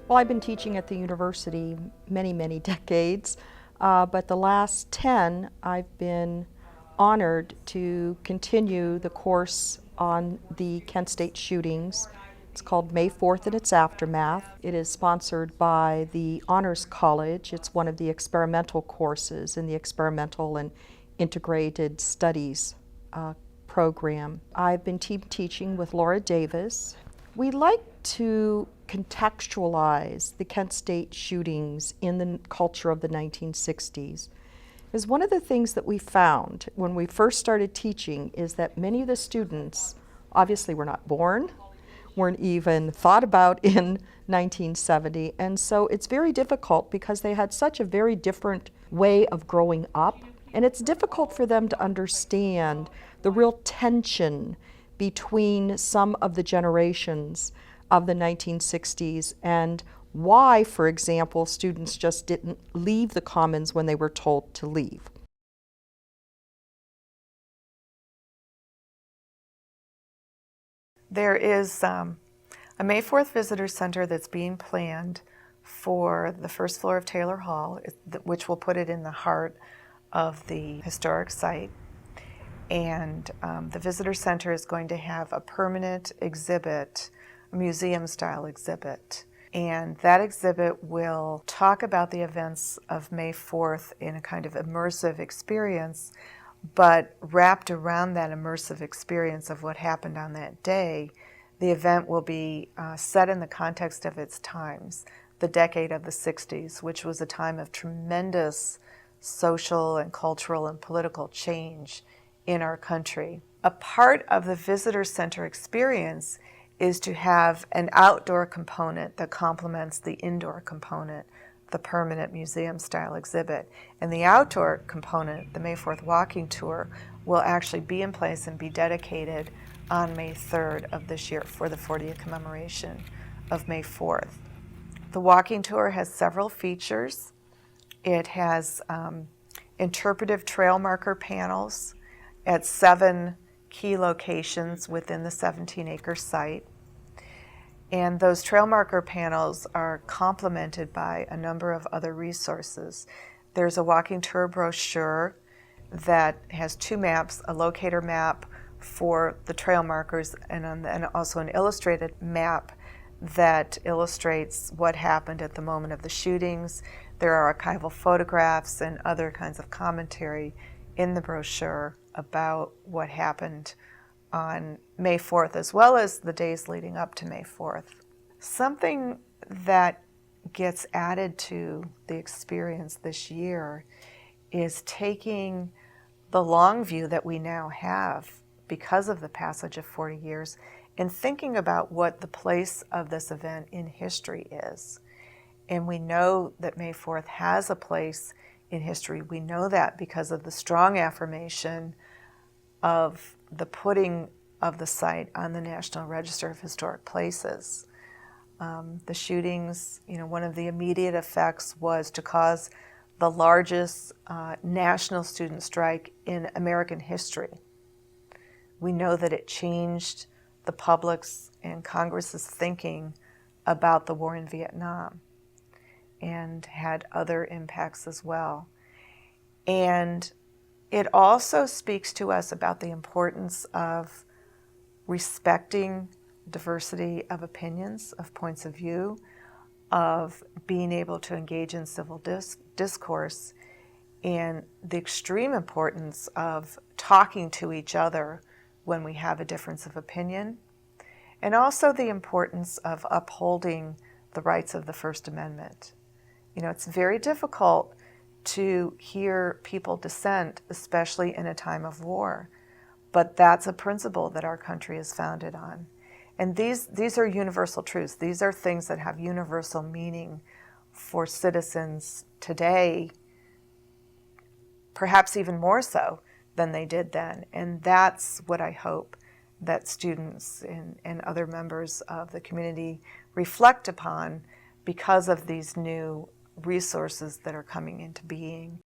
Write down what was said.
Well, I've been teaching at the university many decades, but the last 10 I've been honored to continue the course on the Kent State shootings. It's called May 4th and its Aftermath. It is sponsored by the Honors College. It's one of the experimental courses in the Experimental and Integrated Studies program. I've been teaching with Laura Davis. We like to contextualize the Kent State shootings in the culture of the 1960s. Is one of the things that we found when we first started teaching is that many of the students obviously were not born, weren't even thought about in 1970, and so it's very difficult because they had such a very different way of growing up, and it's difficult for them to understand the real tension between some of the generations of the 1960s and why, for example, students just didn't leave the Commons when they were told to leave. There is a May 4th Visitor Center that's being planned for the first floor of Taylor Hall, which will put it in the heart of the historic site. And the Visitor Center is going to have a permanent exhibit, a museum-style exhibit. And that exhibit will talk about the events of May 4th in a kind of immersive experience, but wrapped around that immersive experience of what happened on that day, the event will be set in the context of its times, the decade of the 60s, which was a time of tremendous social and cultural and political change in our country. A part of the visitor center experience is to have an outdoor component that complements the indoor component, the permanent museum-style exhibit. And the outdoor component, the May 4th walking tour, will actually be in place and be dedicated on May 3rd of this year for the 40th commemoration of May 4th. The walking tour has several features. It has interpretive trail marker panels at 7 key locations within the 17-acre site. And those trail marker panels are complemented by a number of other resources. There's a walking tour brochure that has 2 maps, a locator map for the trail markers and also an illustrated map that illustrates what happened at the moment of the shootings. There are archival photographs and other kinds of commentary in the brochure about what happened on May 4th, as well as the days leading up to May 4th. Something that gets added to the experience this year is taking the long view that we now have because of the passage of 40 years and thinking about what the place of this event in history is. And we know that May 4th has a place in history. We know that because of the strong affirmation of the putting of the site on the National Register of Historic Places. The shootings, one of the immediate effects was to cause the largest national student strike in American history. We know that it changed the public's and Congress's thinking about the war in Vietnam and had other impacts as well. And it also speaks to us about the importance of respecting diversity of opinions, of points of view, of being able to engage in civil discourse, and the extreme importance of talking to each other when we have a difference of opinion, and also the importance of upholding the rights of the First Amendment. It's very difficult to hear people dissent, especially in a time of war, but that's a principle that our country is founded on. And these are universal truths. These are things that have universal meaning for citizens today, perhaps even more so than they did then. And that's what I hope that students and other members of the community reflect upon because of these new resources that are coming into being.